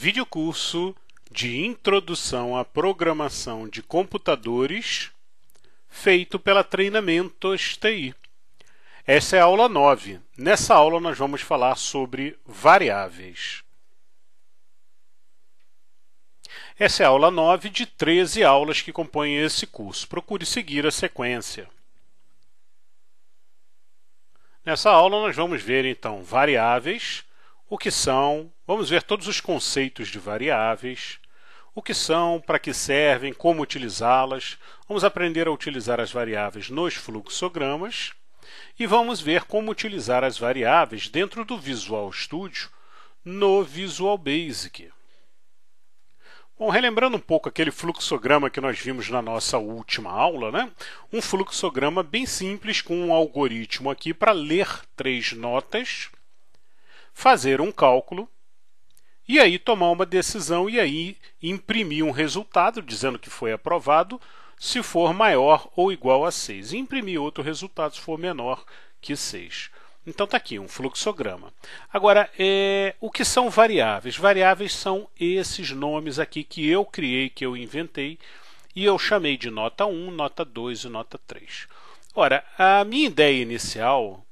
Videocurso de Introdução à Programação de Computadores, feito pela Treinamentos TI. Essa é a aula 9. Nessa aula nós vamos falar sobre variáveis. Essa é a aula 9 de 13 aulas que compõem esse curso. Procure seguir a sequência. Nessa aula nós vamos ver então variáveis, o que são, vamos ver todos os conceitos de variáveis, o que são, para que servem, como utilizá-las, vamos aprender a utilizar as variáveis nos fluxogramas e vamos ver como utilizar as variáveis dentro do Visual Studio no Visual Basic. Bom, relembrando um pouco aquele fluxograma que nós vimos na nossa última aula, né? Um fluxograma bem simples com um algoritmo aqui para ler 3 notas, fazer um cálculo e aí tomar uma decisão e aí imprimir um resultado dizendo que foi aprovado se for maior ou igual a 6 e imprimir outro resultado se for menor que 6. Então está aqui um fluxograma. Agora, o que são variáveis? Variáveis são esses nomes aqui que eu criei, que eu inventei, e eu chamei de nota 1, nota 2 e nota 3. Ora, a minha ideia inicial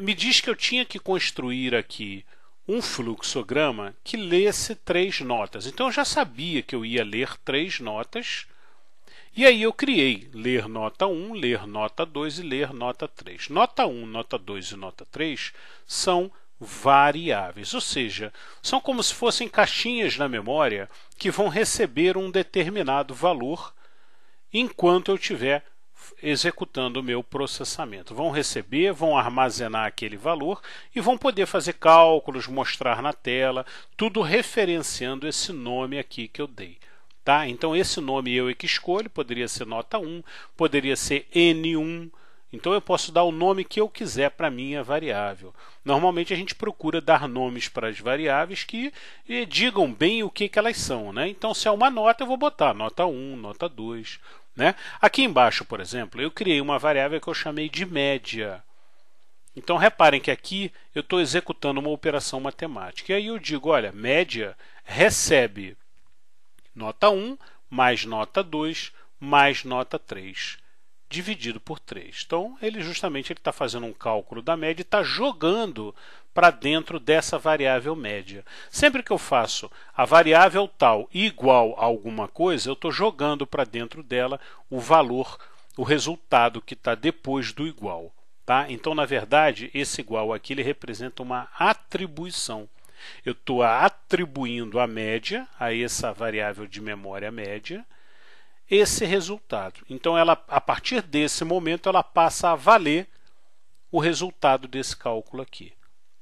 me diz que eu tinha que construir aqui um fluxograma que lesse 3 notas. Então eu já sabia que eu ia ler 3 notas, e aí eu criei ler nota 1, ler nota 2 e ler nota 3. Nota 1, nota 2 e nota 3 são variáveis, ou seja, são como se fossem caixinhas na memória que vão receber um determinado valor enquanto eu estiver executando o meu processamento. Vão receber, vão armazenar aquele valor e vão poder fazer cálculos, mostrar na tela, tudo referenciando esse nome aqui que eu dei. Tá? Então esse nome eu é que escolho, poderia ser nota 1, poderia ser N1, então eu posso dar o nome que eu quiser para a minha variável. Normalmente a gente procura dar nomes para as variáveis que digam bem o que elas são. Né? Então se é uma nota eu vou botar nota 1, nota 2. Né? Aqui embaixo, por exemplo, eu criei uma variável que eu chamei de média. Então reparem que aqui eu estou executando uma operação matemática. E aí eu digo, olha, média recebe nota 1 mais nota 2 mais nota 3, dividido por 3. Então, ele está fazendo um cálculo da média e está jogando para dentro dessa variável média. Sempre que eu faço a variável tal igual a alguma coisa, eu estou jogando para dentro dela o valor, o resultado que está depois do igual. Tá? Então, na verdade, esse igual aqui ele representa uma atribuição. Eu estou atribuindo a média, a essa variável de memória média, esse resultado. Então, a partir desse momento, ela passa a valer o resultado desse cálculo aqui.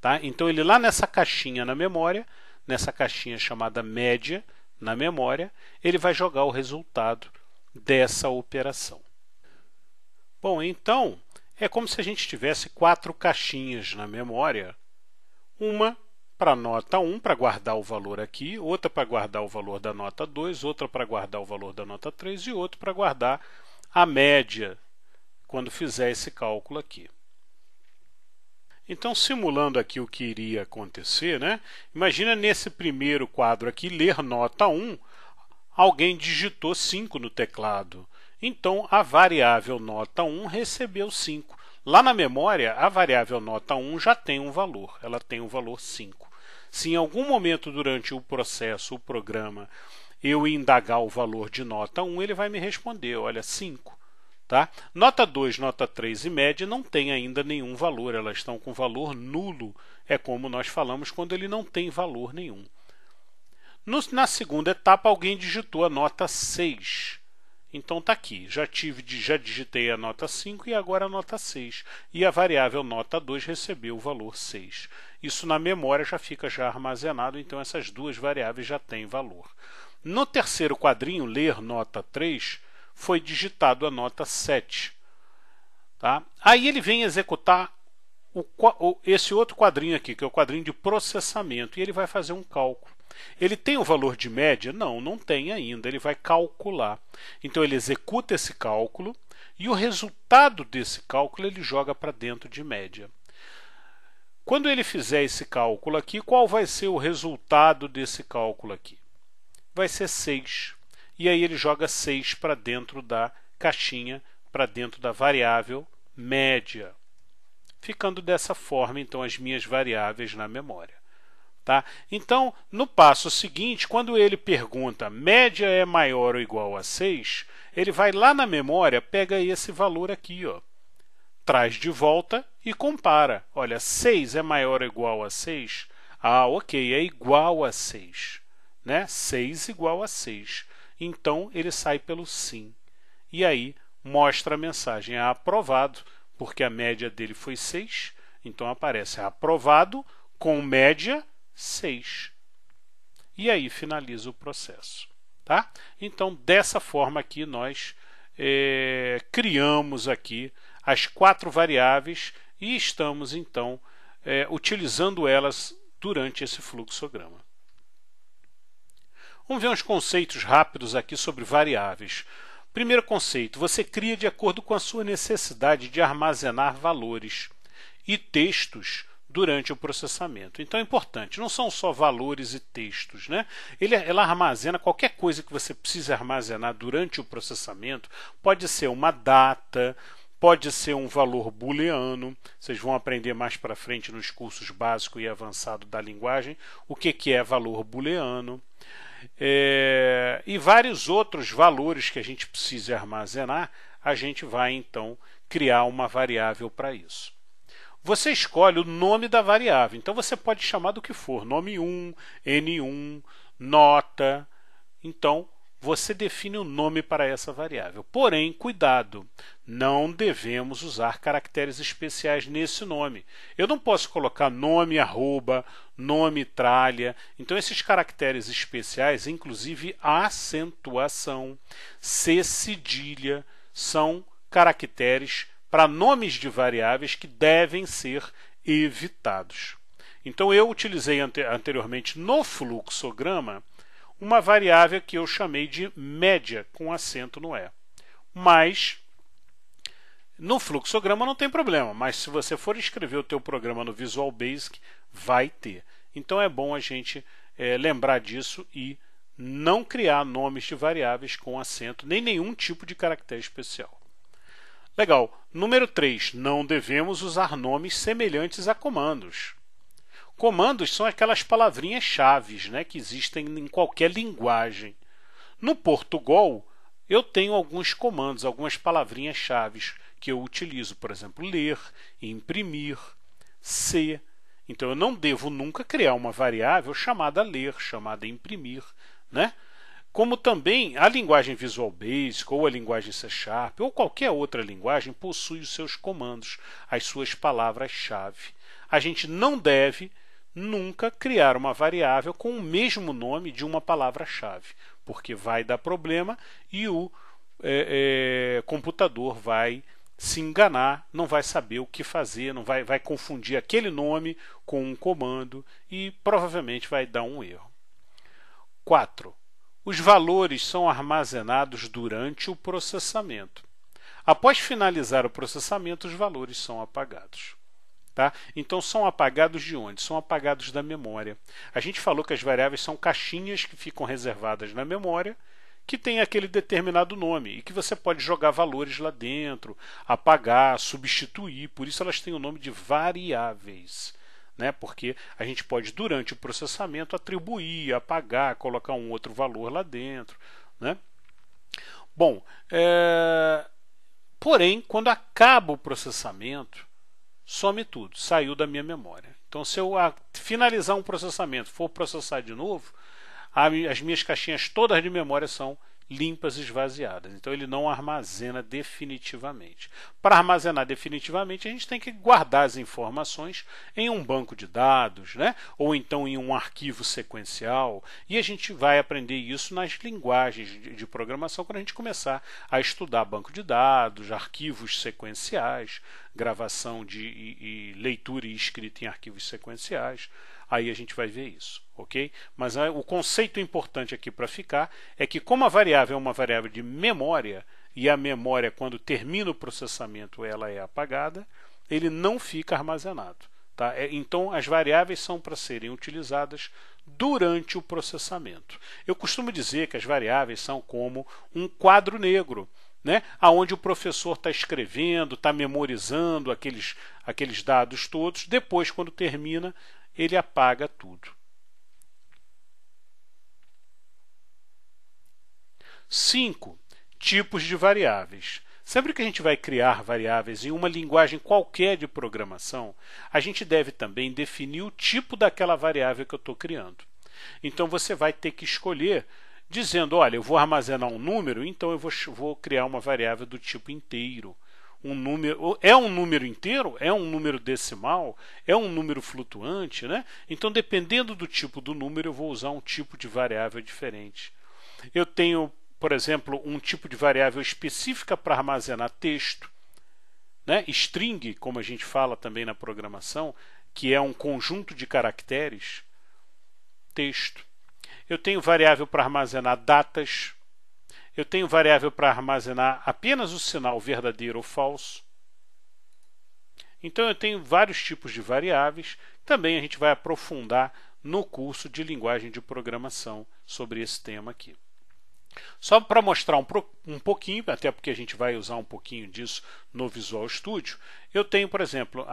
Tá? Então, ele lá nessa caixinha na memória, nessa caixinha chamada média na memória, ele vai jogar o resultado dessa operação. Bom, então, é como se a gente tivesse 4 caixinhas na memória, uma para a nota 1, para guardar o valor aqui, outra para guardar o valor da nota 2, outra para guardar o valor da nota 3 e outra para guardar a média quando fizer esse cálculo aqui. Então, simulando aqui o que iria acontecer, né? Imagina nesse primeiro quadro aqui, ler nota 1, alguém digitou 5 no teclado. Então, a variável nota 1 recebeu 5. Lá na memória, a variável nota 1 já tem um valor, ela tem o valor 5. Se em algum momento durante o processo, o programa, eu indagar o valor de nota 1, ele vai me responder, olha, 5. Tá? Nota 2, nota 3 e média não tem ainda nenhum valor, elas estão com valor nulo, é como nós falamos quando ele não tem valor nenhum. Na segunda etapa, alguém digitou a nota 6. Então está aqui, já digitei a nota 5 e agora a nota 6. E a variável nota 2 recebeu o valor 6. Isso na memória já fica armazenado, então essas duas variáveis já têm valor. No terceiro quadrinho, ler nota 3, foi digitado a nota 7. Tá? Aí ele vem executar esse outro quadrinho aqui, que é o quadrinho de processamento, e ele vai fazer um cálculo. Ele tem o valor de média? Não, não tem ainda, ele vai calcular. Então ele executa esse cálculo e o resultado desse cálculo ele joga para dentro de média. Quando ele fizer esse cálculo aqui, qual vai ser o resultado desse cálculo aqui? Vai ser 6. E aí ele joga 6 para dentro da caixinha, para dentro da variável média. Ficando dessa forma, então, as minhas variáveis na memória. Tá? Então, no passo seguinte, quando ele pergunta média é maior ou igual a 6, ele vai lá na memória, pega esse valor aqui, ó, traz de volta e compara. Olha, 6 é maior ou igual a 6? Ah, ok, é igual a 6. Né? 6 igual a 6. Então, ele sai pelo sim. E aí, mostra a mensagem aprovado, porque a média dele foi 6. Então, aparece aprovado com média 6. E aí, finaliza o processo. Tá? Então, dessa forma aqui, nós criamos aqui as 4 variáveis e estamos, então, utilizando elas durante esse fluxograma. Vamos ver uns conceitos rápidos aqui sobre variáveis. Primeiro conceito, você cria de acordo com a sua necessidade de armazenar valores e textos durante o processamento. Então é importante, não são só valores e textos, né? Ela armazena qualquer coisa que você precise armazenar durante o processamento, pode ser uma data, pode ser um valor booleano, vocês vão aprender mais para frente nos cursos básico e avançado da linguagem, o que é valor booleano. E vários outros valores que a gente precisa armazenar, a gente vai então criar uma variável para isso. Você escolhe o nome da variável, então você pode chamar do que for, nome 1, N1, nota. Então, você define o nome para essa variável. Porém, cuidado, não devemos usar caracteres especiais nesse nome. Eu não posso colocar nome arroba, nome tralha. Então, esses caracteres especiais, inclusive acentuação, C cedilha, são caracteres para nomes de variáveis que devem ser evitados. Então, eu utilizei anteriormente no fluxograma uma variável que eu chamei de média, com acento no E. Mas, no fluxograma não tem problema, mas se você for escrever o teu programa no Visual Basic, vai ter. Então, é bom a gente lembrar disso e não criar nomes de variáveis com acento, nem nenhum tipo de caractere especial. Legal. Número 3. Não devemos usar nomes semelhantes a comandos. Comandos são aquelas palavrinhas-chave, né, que existem em qualquer linguagem. No Portugal, eu tenho alguns comandos, algumas palavrinhas-chave que eu utilizo. Por exemplo, ler, imprimir, ser. Então, eu não devo nunca criar uma variável chamada ler, chamada imprimir, né? Como também a linguagem Visual Basic ou a linguagem C# ou qualquer outra linguagem possui os seus comandos, as suas palavras-chave. A gente não deve nunca criar uma variável com o mesmo nome de uma palavra-chave, porque vai dar problema e o computador vai se enganar, não vai saber o que fazer, vai confundir aquele nome com um comando e provavelmente vai dar um erro. 4. Os valores são armazenados durante o processamento. Após finalizar o processamento, os valores são apagados. Tá? Então, são apagados de onde? São apagados da memória. A gente falou que as variáveis são caixinhas que ficam reservadas na memória, que tem aquele determinado nome e que você pode jogar valores lá dentro, apagar, substituir. Por isso elas têm o nome de variáveis. Né? Porque a gente pode, durante o processamento, atribuir, apagar, colocar um outro valor lá dentro. Né? Bom, porém, quando acaba o processamento, some tudo, saiu da minha memória. Então, se eu finalizar um processamento, for processar de novo, as minhas caixinhas todas de memória são limpas e esvaziadas. Então, ele não armazena definitivamente. Para armazenar definitivamente, a gente tem que guardar as informações em um banco de dados, né? Ou então em um arquivo sequencial. E a gente vai aprender isso nas linguagens de programação quando a gente começar a estudar banco de dados, arquivos sequenciais, gravação e leitura e escrita em arquivos sequenciais. Aí a gente vai ver isso, ok? Mas o conceito importante aqui para ficar é que, como a variável é uma variável de memória, e a memória, quando termina o processamento, ela é apagada, ele não fica armazenado. Tá? Tá? Então, as variáveis são para serem utilizadas durante o processamento. Eu costumo dizer que as variáveis são como um quadro negro, né? Onde o professor está escrevendo, está memorizando aqueles dados todos, depois, quando termina, ele apaga tudo. 5. Tipos de variáveis. Sempre que a gente vai criar variáveis em uma linguagem qualquer de programação, a gente deve também definir o tipo daquela variável que eu estou criando. Então, você vai ter que escolher, dizendo, olha, eu vou armazenar um número, então eu vou criar uma variável do tipo inteiro. Um número, é um número inteiro? É um número decimal? É um número flutuante? Né? Então, dependendo do tipo do número, eu vou usar um tipo de variável diferente. Eu tenho, por exemplo, um tipo de variável específica para armazenar texto, né? String, como a gente fala também na programação, que é um conjunto de caracteres, texto. Eu tenho variável para armazenar datas. Eu tenho variável para armazenar apenas o sinal verdadeiro ou falso. Então, eu tenho vários tipos de variáveis. Também a gente vai aprofundar no curso de linguagem de programação sobre esse tema aqui. Só para mostrar um pouquinho, até porque a gente vai usar um pouquinho disso no Visual Studio, eu tenho, por exemplo,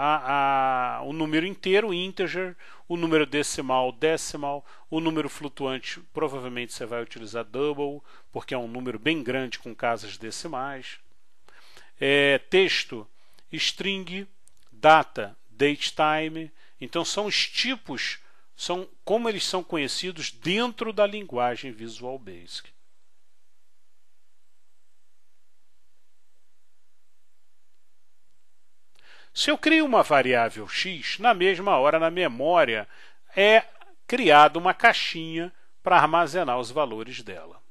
o número inteiro, integer, o número decimal, decimal, o número flutuante, provavelmente você vai utilizar double, porque é um número bem grande com casas decimais. Texto, string, data, datetime. Então, são os tipos, como eles são conhecidos dentro da linguagem Visual Basic. Se eu crio uma variável x, na mesma hora na memória é criada uma caixinha para armazenar os valores dela.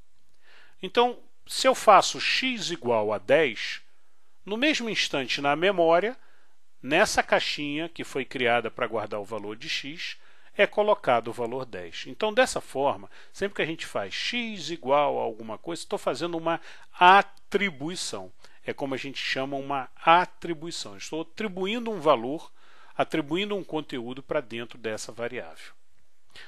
Então, se eu faço x igual a 10, no mesmo instante na memória, nessa caixinha que foi criada para guardar o valor de x, é colocado o valor 10. Então, dessa forma, sempre que a gente faz x igual a alguma coisa, estou fazendo uma atribuição. É como a gente chama uma atribuição. Estou atribuindo um valor, atribuindo um conteúdo para dentro dessa variável.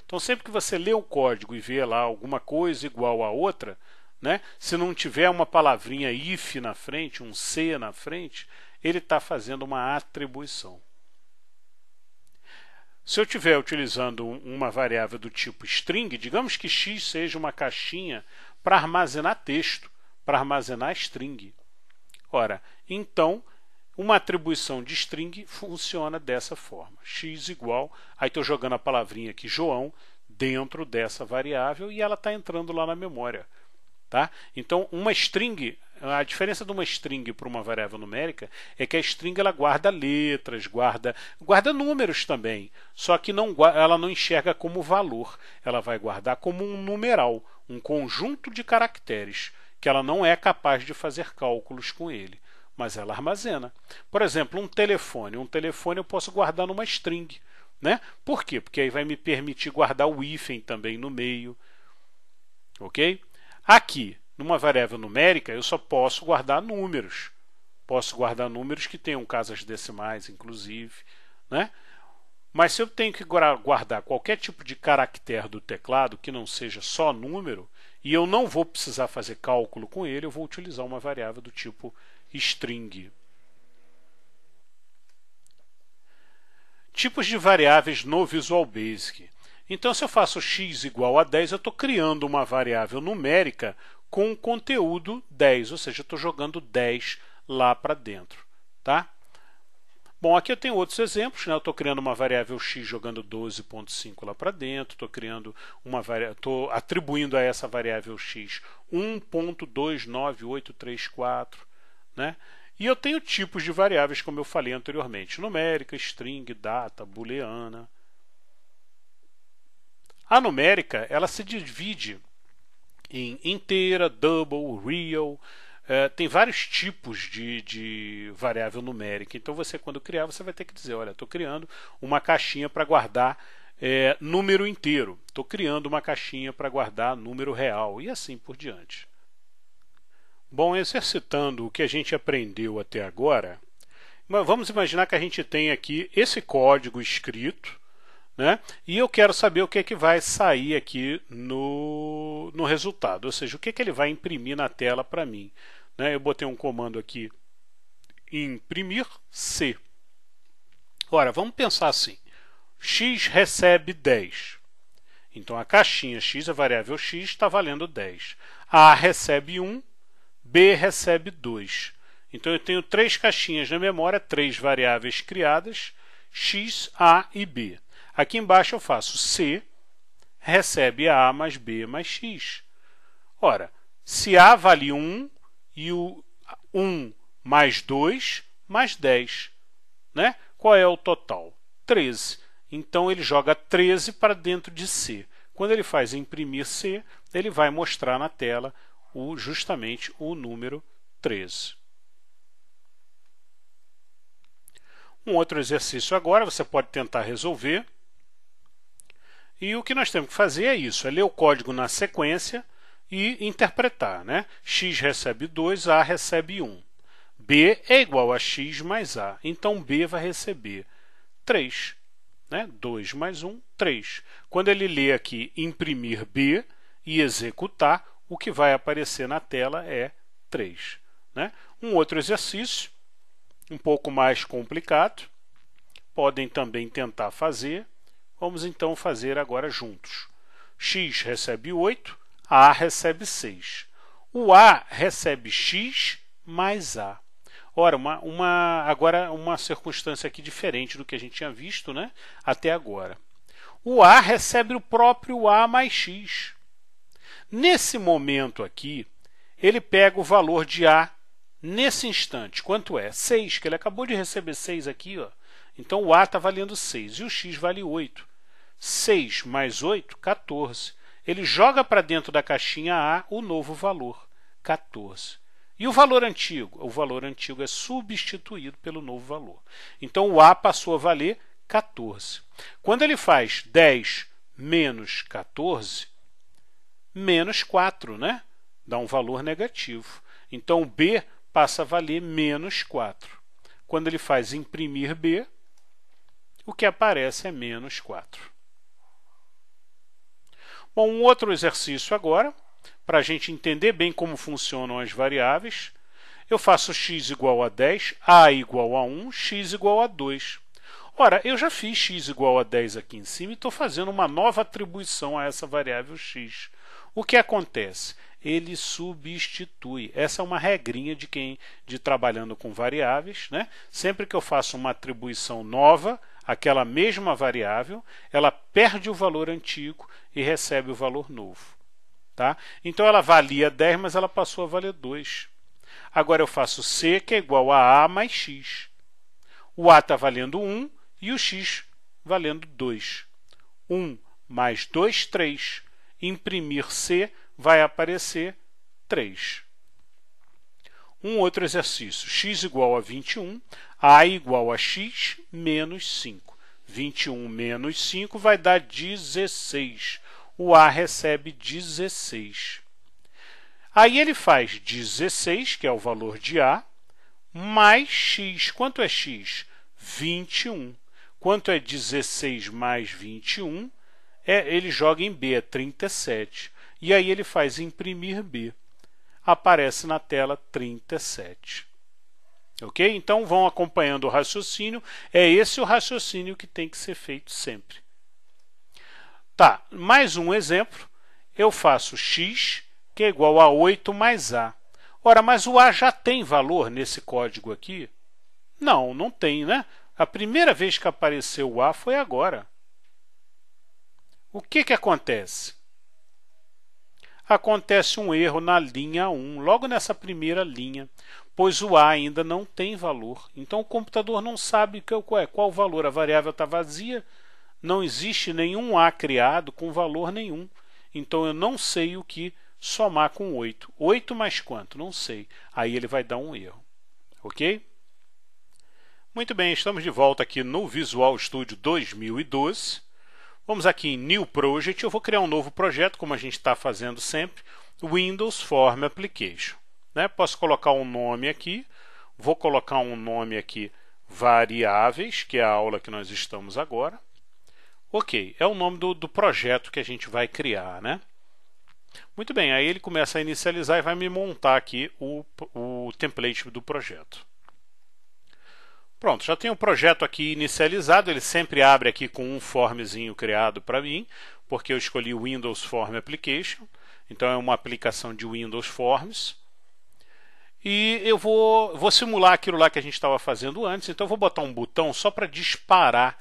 Então, sempre que você lê o código e vê lá alguma coisa igual a outra, né, se não tiver uma palavrinha if na frente, um c na frente, ele está fazendo uma atribuição. Se eu estiver utilizando uma variável do tipo string, digamos que x seja uma caixinha para armazenar texto, para armazenar string. Ora, então, uma atribuição de string funciona dessa forma. X igual, aí estou jogando a palavrinha aqui, João, dentro dessa variável e ela está entrando lá na memória. Tá? Então, uma string, a diferença de uma string para uma variável numérica é que a string ela guarda letras, guarda números também, só que ela não enxerga como valor, ela vai guardar como um numeral, um conjunto de caracteres, que ela não é capaz de fazer cálculos com ele, mas ela armazena. Por exemplo, um telefone eu posso guardar numa string. Né? Por quê? Porque aí vai me permitir guardar o hífen também no meio. Ok? Aqui, numa variável numérica, eu só posso guardar números. Posso guardar números que tenham casas decimais, inclusive. Né? Mas se eu tenho que guardar qualquer tipo de caractere do teclado, que não seja só número, e eu não vou precisar fazer cálculo com ele, eu vou utilizar uma variável do tipo string. Tipos de variáveis no Visual Basic. Então, se eu faço x igual a 10, eu estou criando uma variável numérica com conteúdo 10, ou seja, eu estou jogando 10 lá para dentro. Tá? Bom, aqui eu tenho outros exemplos, né? Eu estou criando uma variável x jogando 12.5 lá para dentro, estou atribuindo a essa variável x 1.29834, né? E eu tenho tipos de variáveis, como eu falei anteriormente, numérica, string, data, booleana. A numérica, ela se divide em inteira, double, real. Tem vários tipos de variável numérica. Então, quando criar, você vai ter que dizer, olha, estou criando uma caixinha para guardar número inteiro. Estou criando uma caixinha para guardar número real e assim por diante. Bom, exercitando o que a gente aprendeu até agora, vamos imaginar que a gente tem aqui esse código escrito, né? E eu quero saber o que é que vai sair aqui no resultado, ou seja, o que é que ele vai imprimir na tela para mim, né? Eu botei um comando aqui, imprimir C. Ora, vamos pensar assim, x recebe 10. Então a caixinha x, a variável x, está valendo 10. A recebe 1, B recebe 2. Então eu tenho 3 caixinhas na memória, 3 variáveis criadas, x, A e B. Aqui embaixo eu faço C recebe A mais B mais X. Ora, se A vale 1 e o 1 mais 2 mais 10, né? Qual é o total? 13. Então ele joga 13 para dentro de C. Quando ele faz imprimir C, ele vai mostrar na tela justamente o número 13. Um outro exercício agora, você pode tentar resolver. E o que nós temos que fazer é isso, é ler o código na sequência e interpretar, né? X recebe 2, A recebe 1. B é igual a x mais A, então B vai receber 3. Né? 2 mais 1, 3. Quando ele lê aqui imprimir B e executar, o que vai aparecer na tela é 3. Né? Um outro exercício, um pouco mais complicado, podem também tentar fazer. Vamos então fazer agora juntos. X recebe 8, A recebe 6. O A recebe x mais A. Ora, agora uma circunstância aqui diferente do que a gente tinha visto, né, até agora. O A recebe o próprio A mais x. Nesse momento aqui, ele pega o valor de A nesse instante. Quanto é? 6, que ele acabou de receber 6 aqui. Ó. Então o A está valendo 6 e o x vale 8. 6 mais 8, 14. Ele joga para dentro da caixinha A o novo valor, 14. E o valor antigo? O valor antigo é substituído pelo novo valor. Então o A passou a valer 14. Quando ele faz 10 menos 14, menos 4, né? Dá um valor negativo. Então o B passa a valer menos 4. Quando ele faz imprimir B, o que aparece é menos 4. Bom, um outro exercício agora, para a gente entender bem como funcionam as variáveis. Eu faço x igual a 10, A igual a 1, x igual a 2. Ora, eu já fiz x igual a 10 aqui em cima e estou fazendo uma nova atribuição a essa variável x. O que acontece? Ele substitui. Essa é uma regrinha de trabalhando com variáveis, né? Sempre que eu faço uma atribuição nova, aquela mesma variável, ela perde o valor antigo e recebe o valor novo. Tá? Então ela valia 10, mas ela passou a valer 2. Agora eu faço C, que é igual a A mais x. O A está valendo 1 e o x valendo 2. 1 mais 2, 3. Imprimir C vai aparecer 3. Um outro exercício, x igual a 21, A igual a x menos 5. 21 menos 5 vai dar 16. O A recebe 16. Aí ele faz 16, que é o valor de A, mais x. Quanto é x? 21. Quanto é 16 mais 21? Ele joga em B, é 37. E aí ele faz imprimir B. Aparece na tela 37. Ok? Então vão acompanhando o raciocínio. É esse o raciocínio que tem que ser feito sempre. Tá, mais um exemplo. Eu faço x, que é igual a 8 mais A. Ora, mas o A já tem valor nesse código aqui? Não, não tem, né? A primeira vez que apareceu o A foi agora. O que acontece? Acontece um erro na linha 1, logo nessa primeira linha, pois o A ainda não tem valor. Então o computador não sabe qual o valor. A variável está vazia, não existe nenhum A criado com valor nenhum. Então eu não sei o que somar com 8. 8 mais quanto? Não sei. Aí ele vai dar um erro. Ok? Muito bem, estamos de volta aqui no Visual Studio 2012. Vamos aqui em New Project. Eu vou criar um novo projeto, como a gente está fazendo sempre, Windows Form Application. Né? Posso colocar um nome aqui. Vou colocar um nome aqui, variáveis, que é a aula que nós estamos agora. Ok, é o nome do projeto que a gente vai criar, né? Muito bem, aí ele começa a inicializar e vai me montar aqui o template do projeto. Pronto, já tem o projeto aqui inicializado, ele sempre abre aqui com um formzinho criado para mim, porque eu escolhi o Windows Form Application, então é uma aplicação de Windows Forms. E eu vou simular aquilo lá que a gente estava fazendo antes, então eu vou botar um botão só para disparar.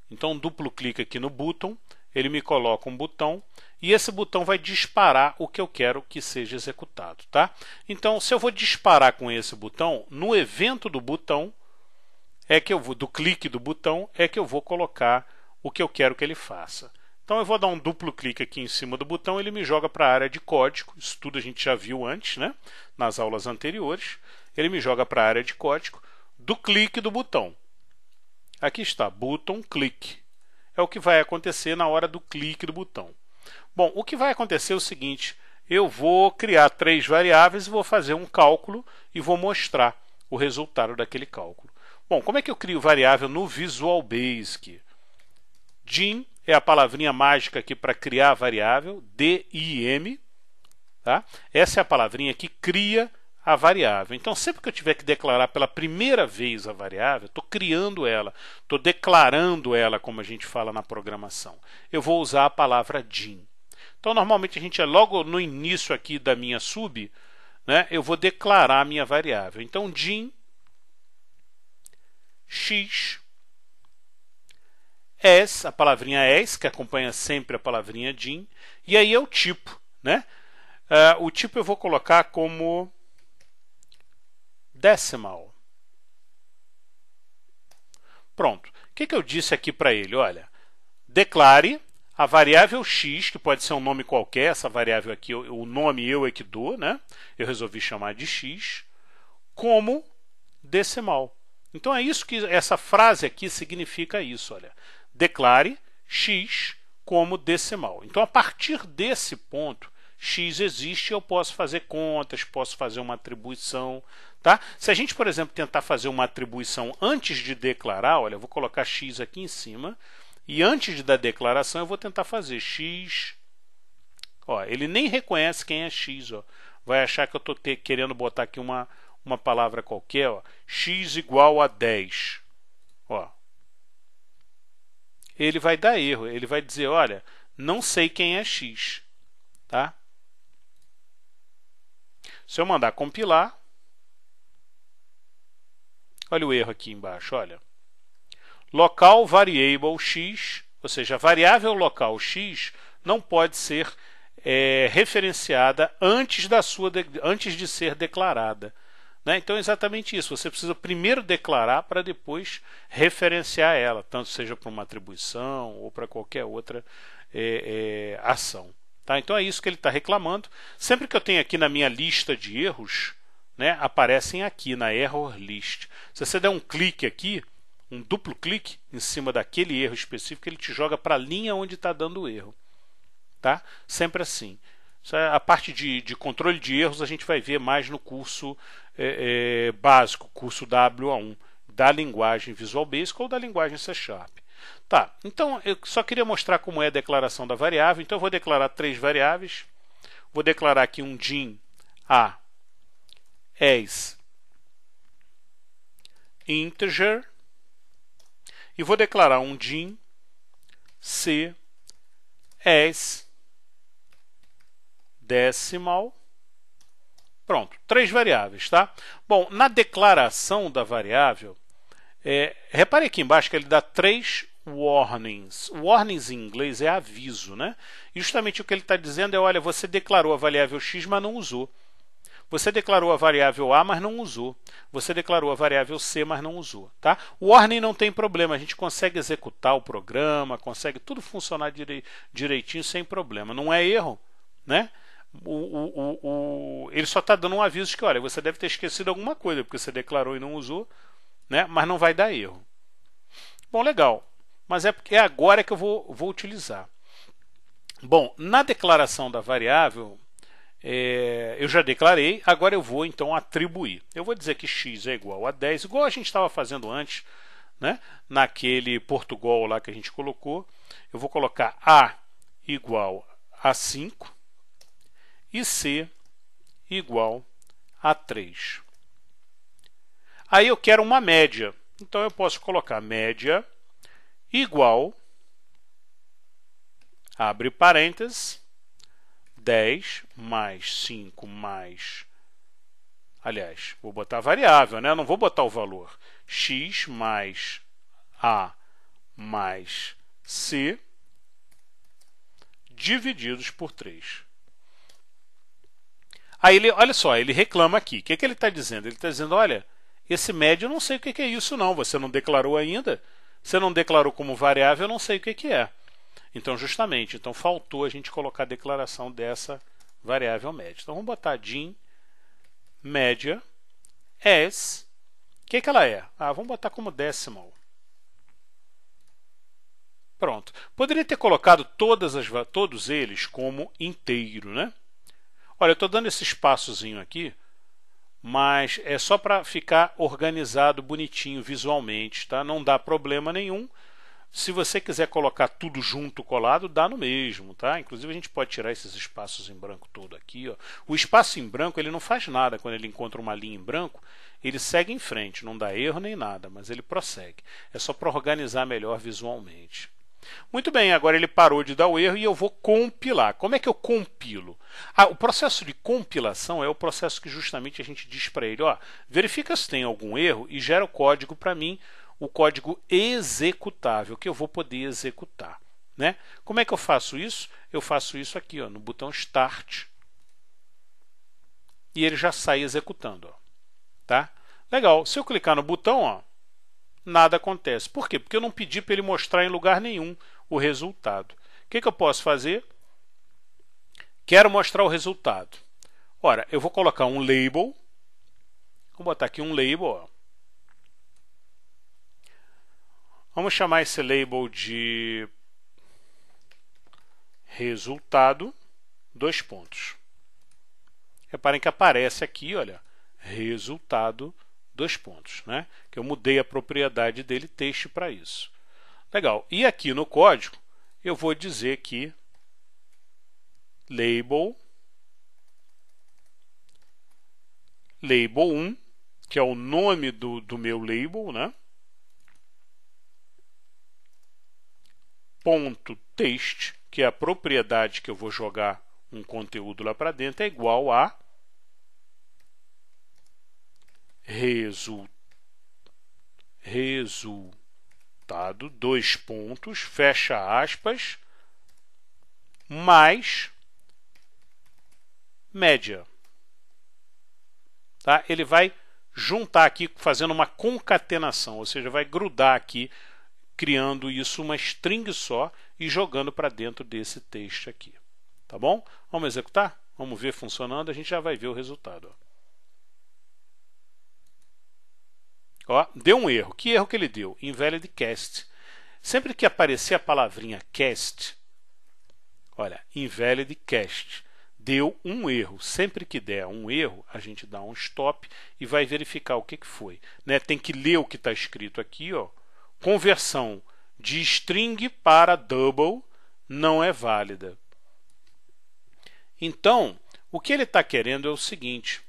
Então duplo clique aqui no botão, ele me coloca um botão e esse botão vai disparar o que eu quero que seja executado, tá? Então se eu vou disparar com esse botão, no evento do botão, do clique do botão, é que eu vou colocar o que eu quero que ele faça. Então eu vou dar um duplo clique aqui em cima do botão, ele me joga para a área de código, isso tudo a gente já viu antes, né? Nas aulas anteriores. Ele me joga para a área de código do clique do botão. Aqui está, button click. É o que vai acontecer na hora do clique do botão. Bom, o que vai acontecer é o seguinte, eu vou criar 3 variáveis e vou fazer um cálculo e vou mostrar o resultado daquele cálculo. Bom, como é que eu crio variável no Visual Basic? Dim é a palavrinha mágica aqui para criar a variável, D-I-M. Tá? Essa é a palavrinha que cria a variável. Então, sempre que eu tiver que declarar pela primeira vez a variável, estou criando ela, estou declarando ela, como a gente fala na programação. Eu vou usar a palavra dim. Então, normalmente, a gente logo no início aqui da minha sub, né, eu vou declarar a minha variável. Então, dim x as, a palavrinha as, que acompanha sempre a palavrinha dim, e aí é o tipo, né? O tipo eu vou colocar como decimal. Pronto. O que eu disse aqui para ele? Olha, declare a variável x, que pode ser um nome qualquer, essa variável aqui, o nome eu é que dou, né? Eu resolvi chamar de x, como decimal. Então é isso que essa frase aqui significa isso, olha. Declare x como decimal. Então, a partir desse ponto, x existe, eu posso fazer contas, posso fazer uma atribuição. Tá? Se a gente, por exemplo, tentar fazer uma atribuição antes de declarar, olha, eu vou colocar x aqui em cima, e antes da declaração eu vou tentar fazer x. Ó, ele nem reconhece quem é x. Ó. Vai achar que eu estou querendo botar aqui uma palavra qualquer. Ó. X igual a 10. Ó. Ele vai dar erro, ele vai dizer, olha, não sei quem é x, tá? Se eu mandar compilar, olha o erro aqui embaixo, olha. Local variable x, ou seja, a variável local x não pode ser referenciada antes de ser declarada. Né? Então é exatamente isso, você precisa primeiro declarar para depois referenciar ela, tanto seja para uma atribuição ou para qualquer outra ação. Tá? Então é isso que ele está reclamando. Sempre que eu tenho aqui na minha lista de erros, né, aparecem aqui na error list. Se você der um clique aqui, um duplo clique em cima daquele erro específico, ele te joga para a linha onde está dando o erro. Tá? Sempre assim. A parte de controle de erros a gente vai ver mais no curso básico, curso WA1, da linguagem Visual Basic ou da linguagem C#. Tá, então eu só queria mostrar como é a declaração da variável. Então eu vou declarar 3 variáveis. Vou declarar aqui um dim a as integer e vou declarar um dim c as decimal. Pronto, 3 variáveis, tá? Bom, na declaração da variável, repare aqui embaixo que ele dá 3 warnings. Warnings em inglês é aviso, né? E justamente o que ele está dizendo é, olha, você declarou a variável x, mas não usou. Você declarou a variável a, mas não usou. Você declarou a variável c, mas não usou. Tá? O warning não tem problema, a gente consegue executar o programa, consegue tudo funcionar direitinho sem problema. Não é erro, né? Ele só está dando um aviso de que, olha, você deve ter esquecido alguma coisa, porque você declarou e não usou, né? Mas não vai dar erro. Bom, legal. Mas é porque é agora que eu vou utilizar. Bom, na declaração da variável, eu já declarei, agora eu vou então atribuir. Eu vou dizer que x é igual a 10, igual a gente estava fazendo antes, né? Naquele Portugal lá que a gente colocou. Eu vou colocar A igual a 5 e C igual a 3. Aí eu quero uma média, então eu posso colocar média igual, abre parênteses, 10 mais 5 mais, aliás, vou botar a variável, né? Eu não vou botar o valor, x mais A mais C divididos por 3. Aí ele, olha só, ele reclama aqui. O que ele está dizendo? Ele está dizendo, olha, esse médio eu não sei o que é isso não, você não declarou ainda, você não declarou como variável, eu não sei o que é. Então, justamente, então faltou a gente colocar a declaração dessa variável média. Então, vamos botar dim média as, o que ela é? Vamos botar como decimal. Pronto. Poderia ter colocado todos eles como inteiro, né? Olha, eu estou dando esse espaçozinho aqui, mas é só para ficar organizado bonitinho visualmente, tá? Não dá problema nenhum. Se você quiser colocar tudo junto colado, dá no mesmo, tá? Inclusive a gente pode tirar esses espaços em branco todo aqui, ó. O espaço em branco ele não faz nada quando ele encontra uma linha em branco, ele segue em frente, não dá erro nem nada, mas ele prossegue. É só para organizar melhor visualmente. Muito bem, agora ele parou de dar o erro e eu vou compilar. Como é que eu compilo? O processo de compilação é o processo que justamente a gente diz para ele, ó, verifica se tem algum erro e gera o código para mim, o código executável, que eu vou poder executar, né? Como é que eu faço isso? Eu faço isso aqui, ó, no botão Start, e ele já sai executando, ó, tá? Legal, se eu clicar no botão, ó, nada acontece. Por quê? Porque eu não pedi para ele mostrar em lugar nenhum o resultado. O que eu posso fazer? Quero mostrar o resultado. Ora, eu vou colocar um label. Vou botar aqui um label, ó. Vamos chamar esse label de resultado, 2 pontos. Reparem que aparece aqui, olha, resultado, 2 pontos, né? Que eu mudei a propriedade dele texto para isso. Legal. E aqui no código eu vou dizer que label 1, que é o nome do meu label, né? Ponto text, que é a propriedade que eu vou jogar um conteúdo lá para dentro, é igual a resultado, 2 pontos, fecha aspas, mais média. Tá? Ele vai juntar aqui, fazendo uma concatenação, ou seja, vai grudar aqui, criando isso uma string só e jogando para dentro desse texto aqui. Tá bom? Vamos executar? Vamos ver funcionando, a gente já vai ver o resultado. Ó, deu um erro. Que erro que ele deu? Invalid cast. Sempre que aparecer a palavrinha cast, olha, invalid cast, deu um erro. Sempre que der um erro, a gente dá um stop e vai verificar o que foi. Né? Tem que ler o que está escrito aqui, ó. Conversão de string para double não é válida. Então, o que ele está querendo é o seguinte.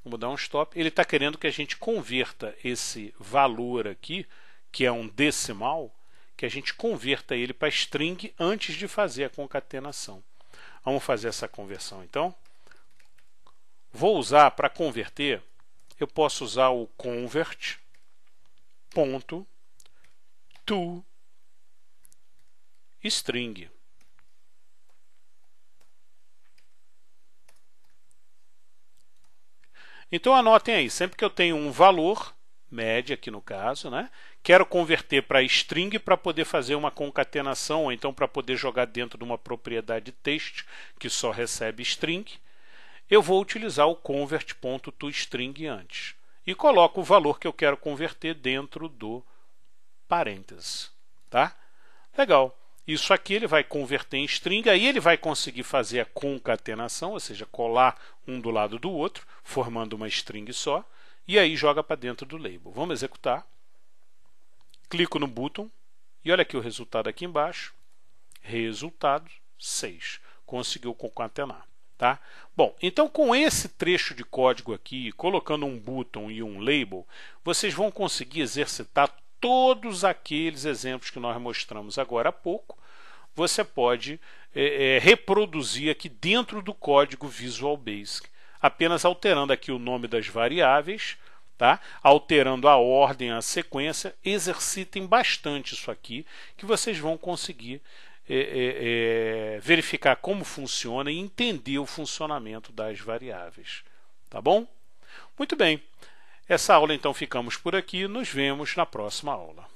Vamos dar um stop. Ele está querendo que a gente converta esse valor aqui, que é um decimal, que a gente converta ele para string antes de fazer a concatenação. Vamos fazer essa conversão, então. Vou usar, para converter, eu posso usar o convert ponto to string. Então anotem aí, sempre que eu tenho um valor, média aqui no caso, né? Quero converter para string para poder fazer uma concatenação, ou então para poder jogar dentro de uma propriedade text que só recebe string, eu vou utilizar o convert.toString antes. E coloco o valor que eu quero converter dentro do parênteses. Tá? Legal. Isso aqui ele vai converter em string, aí ele vai conseguir fazer a concatenação, ou seja, colar um do lado do outro, formando uma string só, e aí joga para dentro do label. Vamos executar. Clico no button e olha aqui o resultado aqui embaixo. Resultado 6. Conseguiu concatenar. Tá? Bom, então com esse trecho de código aqui, colocando um button e um label, vocês vão conseguir exercitar todos aqueles exemplos que nós mostramos agora há pouco. Você pode reproduzir aqui dentro do código Visual Basic, apenas alterando aqui o nome das variáveis, tá? Alterando a ordem, a sequência. Exercitem bastante isso aqui, que vocês vão conseguir verificar como funciona e entender o funcionamento das variáveis. Tá bom? Muito bem. Essa aula então ficamos por aqui. Nos vemos na próxima aula.